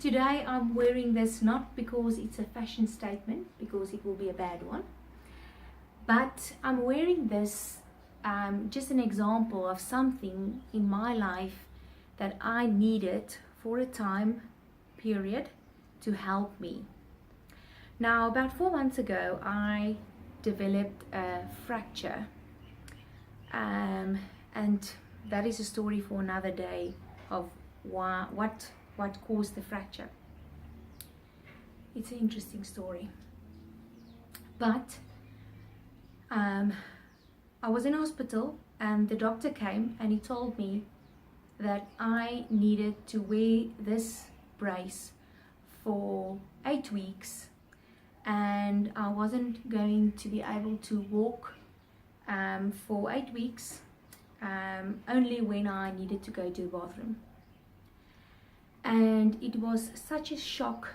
Today I'm wearing this not because it's a fashion statement, because it will be a bad one, but I'm wearing this just an example of something in my life that I needed for a time period to help me. Now, about 4 months ago, I developed a fracture, and that is a story for another day of what caused the fracture. It's an interesting story, but I was in hospital and the doctor came and he told me that I needed to wear this brace for 8 weeks, and I wasn't going to be able to walk for 8 weeks, only when I needed to go to the bathroom. And it was such a shock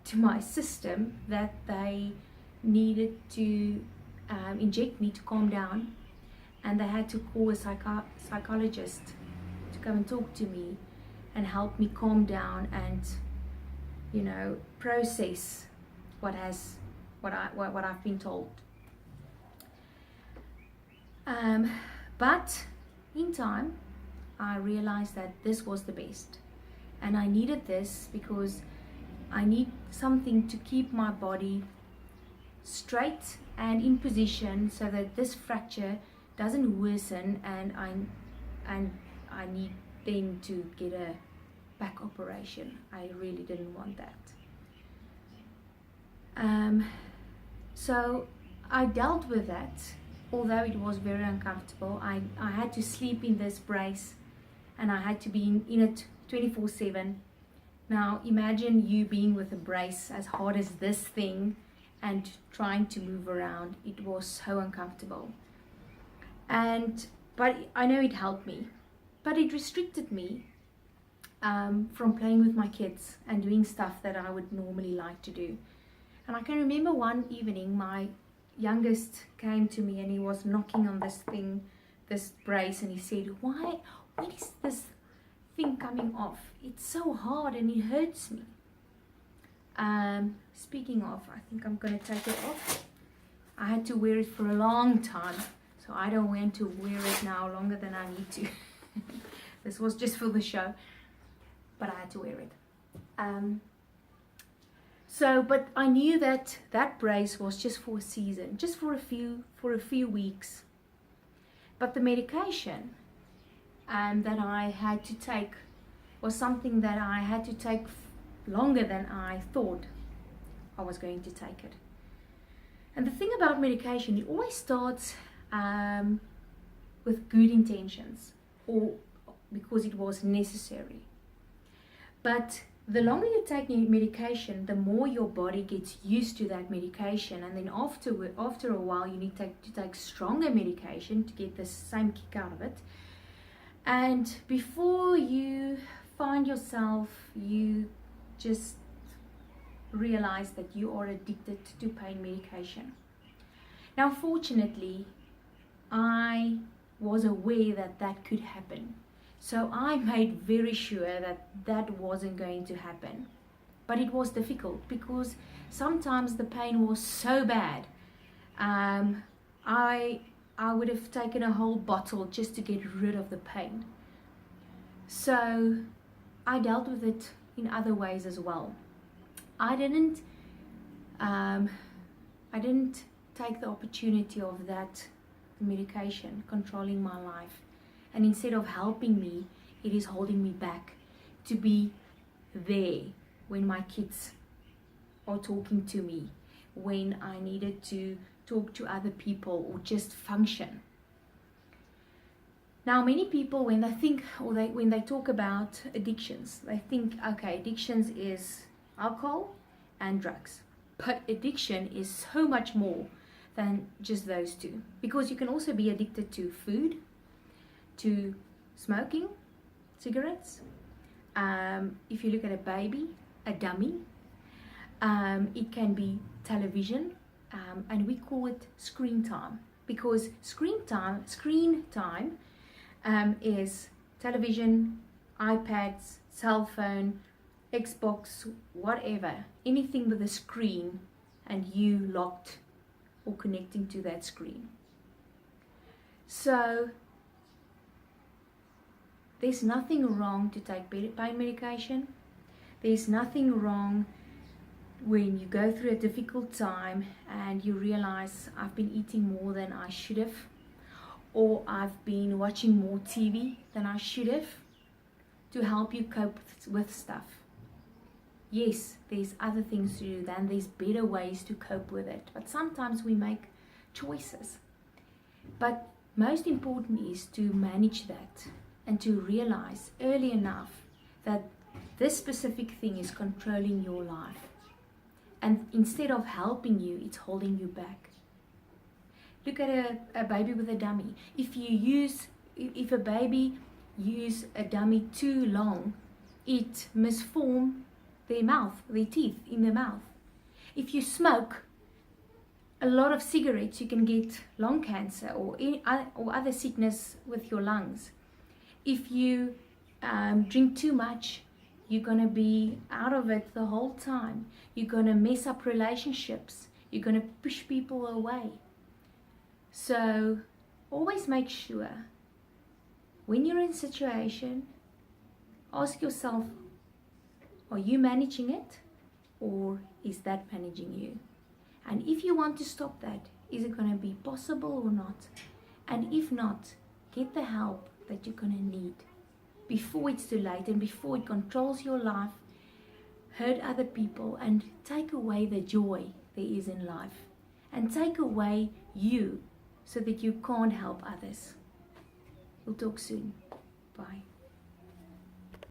to my system that they needed to inject me to calm down, and they had to call a psychologist to come and talk to me and help me calm down and, you know, process what I've been told. But in time I realized that this was the best, and I needed this because I need something to keep my body straight and in position so that this fracture doesn't worsen, and I need then to get a back operation. I really didn't want that. So I dealt with that, although it was very uncomfortable. I had to sleep in this brace and I had to be in it 24/7. Now imagine you being with a brace as hard as this thing and trying to move around. It was so uncomfortable. But I know it helped me, but it restricted me from playing with my kids and doing stuff that I would normally like to do. And I can remember one evening my youngest came to me and he was knocking on this brace, and he said, when is this thing coming off? It's so hard and it hurts me. Speaking of, I think I'm going to take it off. I had to wear it for a long time, so I don't want to wear it now longer than I need to. This was just for the show, but I had to wear it. But I knew that brace was just for a season, just for a few weeks. But the medication that I had to take was something that I had to take longer than I thought I was going to take it. And the thing about medication, it always starts with good intentions, or because it was necessary. But the longer you take medication, the more your body gets used to that medication, and then after a while you need to take stronger medication to get the same kick out of it. And before you find yourself, you just realize that you are addicted to pain medication. Now fortunately, I was aware that could happen. So I made very sure that wasn't going to happen. But it was difficult because sometimes the pain was so bad. I would have taken a whole bottle just to get rid of the pain. So I dealt with it in other ways as well. I didn't take the opportunity of that medication controlling my life. And instead of helping me, it is holding me back to be there when my kids are talking to me, when I needed to talk to other people or just function. Now, many people, when they think or when they talk about addictions, they think, okay, addictions is alcohol and drugs. But addiction is so much more than just those two, because you can also be addicted to food, to smoking, cigarettes. If you look at a baby, a dummy, it can be television, and we call it screen time, because screen time is television, iPads, cell phone, Xbox, whatever, anything with a screen, and you locked or connecting to that screen. So there's nothing wrong to take pain medication. There's nothing wrong when you go through a difficult time and you realize I've been eating more than I should have, or I've been watching more TV than I should have, to help you cope with stuff. Yes, there's other things to do, then there's better ways to cope with it, but sometimes we make choices. But most important is to manage that and to realize early enough that this specific thing is controlling your life. And instead of helping you, it's holding you back. Look at a baby with a dummy. If a baby use a dummy too long, it misform their teeth in their mouth. If you smoke a lot of cigarettes, you can get lung cancer or other sickness with your lungs. If you drink too much, you're going to be out of it the whole time. You're going to mess up relationships. You're going to push people away. So always make sure when you're in a situation, ask yourself, are you managing it, or is that managing you? And if you want to stop that, is it going to be possible or not? And if not, get the help that you're going to need before it's too late and before it controls your life, hurt other people, and take away the joy there is in life, and take away you so that you can't help others. We'll talk soon. Bye.